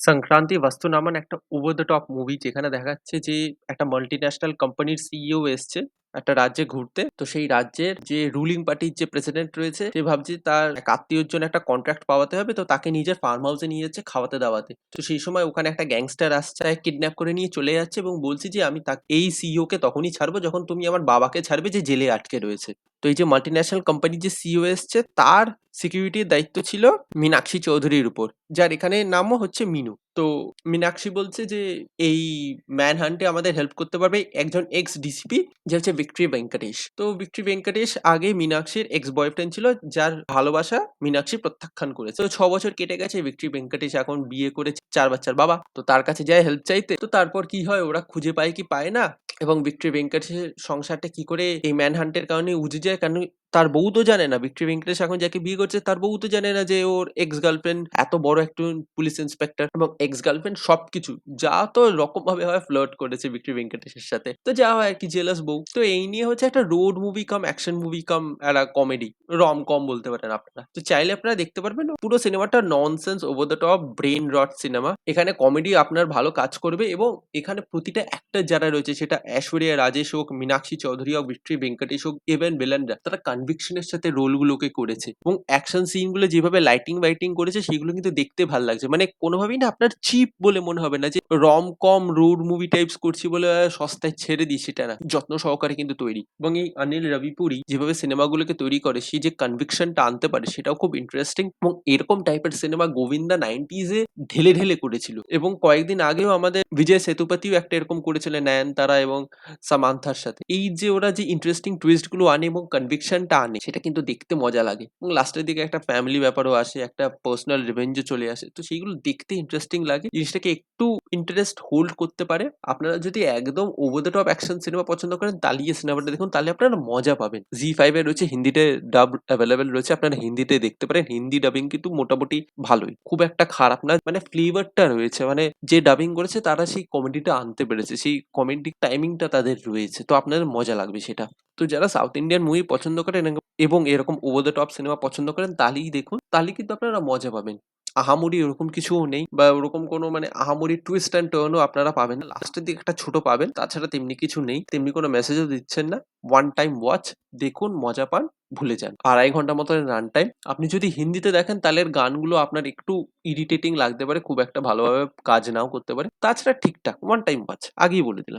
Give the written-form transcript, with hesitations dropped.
'সংক্রান্তি বাস্তু' নামান একটা ওভার দ্য টপ মুভি যেখানে দেখা যাচ্ছে যে একটা মাল্টিন্যাশনাল কোম্পানির সিইও এসছে একটা রাজ্যে ঘুরতে। তো সেই রাজ্যের যে রুলিং পার্টির যে প্রেসিডেন্ট রয়েছে সে ভাবছে তার এক আত্মীয়র জন্য একটা কন্ট্রাক্ট পাওয়াতে হবে, তো তাকে নিজের ফার্ম হাউসে নিয়ে যাচ্ছে খাওয়াতে দাওয়াতে। তো সেই সময় ওখানে একটা গ্যাংস্টার আসছে, তাকে কিডন্যাপ করে নিয়ে চলে যাচ্ছে এবং বলছে যে আমি এই সিইও কে তখনই ছাড়বো যখন তুমি আমার বাবাকে ছাড়বে যে জেলে আটকে রয়েছে। তো এই যে মাল্টিন্যাশনাল কোম্পানির যে সিইও এসছে তার সিকিউরিটির দায়িত্ব ছিল মীনাক্ষী চৌধুরীর উপর, যার এখানে নামও হচ্ছে মিনু। তো মীনাক্ষী বলছে যে এই ম্যান হান্টে আমাদের হেল্প করতে পারবে একজন এক্স ডিসিপি, যে হচ্ছে ভিক্টরি ভেঙ্কটেশ। তো ভিক্টরি ভেঙ্কটেশ আগে মীনাক্ষীর এক্স বয়ফ্রেন্ড ছিল, যার ভালোবাসা মীনাক্ষী প্রত্যাখ্যান করেছে। তো 6 বছর কেটে গেছে, ভিক্টরি ভেঙ্কটেশ এখন বিয়ে করে 4 বাচ্চার বাবা। তো তার কাছে যায় হেল্প চাইতে। তো তারপর কি হয়, ওরা খুঁজে পায় কি পায় না, এবং ভিক্টরি ভেঙ্কটেশের সংসারটা কি করে এই ম্যান হান্টের কারণে উজে যায়, কারণ তার বউ তো জানে না, ভিক্টরি ভেঙ্কটেশ এখন যাকে বিয়ে করছে তার বউ তো জানে না যে ওর এক্স গার্লফ্রেন্ড এত বড় একজন পুলিশ ইন্সপেক্টর, এবং এক্স গার্লফ্রেন্ড সবকিছু যা তো রকম ভাবে হয় ফ্লার্ট করেছে ভিক্টরি ভেঙ্কটেশের সাথে। তো যা হয় আর কি, জেলাস বউ। তো এই নিয়ে হচ্ছে একটা রোড মুভি কাম অ্যাকশন মুভি কাম একটা কমেডি রম কম বলতে পারেন আপনারা। তো চাইলে আপনারা দেখতে পারবেন। পুরো সিনেমাটা nonsense over the top brain rod cinema. এখানে কমেডি আপনার ভালো কাজ করবে, এবং এখানে প্রতিটা অ্যাক্টর যারা রয়েছে, সেটা ঐশ্বরিয়া রাজেশ হোক, মীনাক্ষী চৌধুরী হোক, ভিক্টরি ভেঙ্কটেশ হোক, ইভেন ভিলেনরা, তারা কনভিকশনের সাথে রোলগুলোকে করেছে, এবং অ্যাকশন সিনগুলো যেভাবে লাইটিং বাইটিং করেছে সেগুলো কিন্তু দেখতে ভাল লাগছে। মানে কোনোভাবেই না আপনার চিপ বলে মনে হবে না যে রম কম রোড মুভি টাইপস করছি বলে সস্তায় ছেড়ে দিই, সেটা না। যত্ন সহকারে কিন্তু তৈরি, এবং এই অনিল রবিপুরি যেভাবে সিনেমাগুলোকে তৈরি করে, সে যে কনভিকশনটা আনতে পারে সেটাও খুব ইন্টারেস্টিং। এবং এরকম টাইপের সিনেমা গোবিন্দা 90s-এ ঢেলে ঢেলে করেছিল, এবং কয়েকদিন আগেও আমাদের বিজয় সেতুপতিও একটা এরকম করেছিলেন নয়নতারা এবং সামান্থার সাথে। এই যে ওরা যে ইন্টারেস্টিং টুইস্ট গুলো আনে এবং কনভিকশনটা আনে, সেটা কিন্তু দেখতে মজা লাগে, এবং লাস্টের দিকে একটা ফ্যামিলি ব্যাপারও আসে, একটা পার্সোনাল রিভেঞ্জও চলে আসে। তো সেইগুলো দেখতে ইন্টারেস্টিং লাগে, জিনিসটাকে একটু ইন্টারেস্ট হোল্ড করতে পারে। আপনারা যদি একদম over the top action cinema পছন্দ করেন তাহলে এই সিনেমাটা দেখুন, তাহলে আপনারা মজা পাবেন। জি5 এ রয়েছে, হিন্দিতে ডাব অ্যাভেলেবেল রয়েছে, আপনারা হিন্দিতে দেখতে পারেন। হিন্দি ডাবিং কিন্তু মোটামুটি ভালোই, খুব একটা খারাপ না। মানে ফ্লেভারটা রয়েছে, মানে যে ডাবিং করেছে তারা সেই কমেডিটা আনতে পেরেছে, সেই কমেডি টাইমিংটা তাদের রয়েছে, তো আপনাদের মজা লাগবে সেটা। তো যারা সাউথ ইন্ডিয়ান মুভি পছন্দ করেন এবং এরকম ওভার দ্য টপ সিনেমা পছন্দ করেন তাহলেই দেখুন, তাহলে কিন্তু আপনারা মজা পাবেন। আহামরি ওরকম কিছুও নেই, বা ওরকম কোনো মানে আহামরি টুইস্ট অ্যান্ড টার্নও আপনারা পাবেন না। লাস্টের দিকে একটা ছোট পাবেন, তাছাড়া তেমনি কিছু নেই, তেমনি কোনো মেসেজও দিচ্ছেন না। ওয়ান টাইম ওয়াচ, দেখুন, মজা পান, ভুলে যান। 2.5 ঘন্টা মতো রান টাইম। আপনি যদি হিন্দিতে দেখেন তাহলে এর গানগুলো আপনার একটু ইরিটেটিং লাগতে পারে, খুব একটা ভালোভাবে কাজ নাও করতে পারে। তাছাড়া ঠিকঠাক ওয়ান টাইম ওয়াচ, আগেই বলে দিলাম।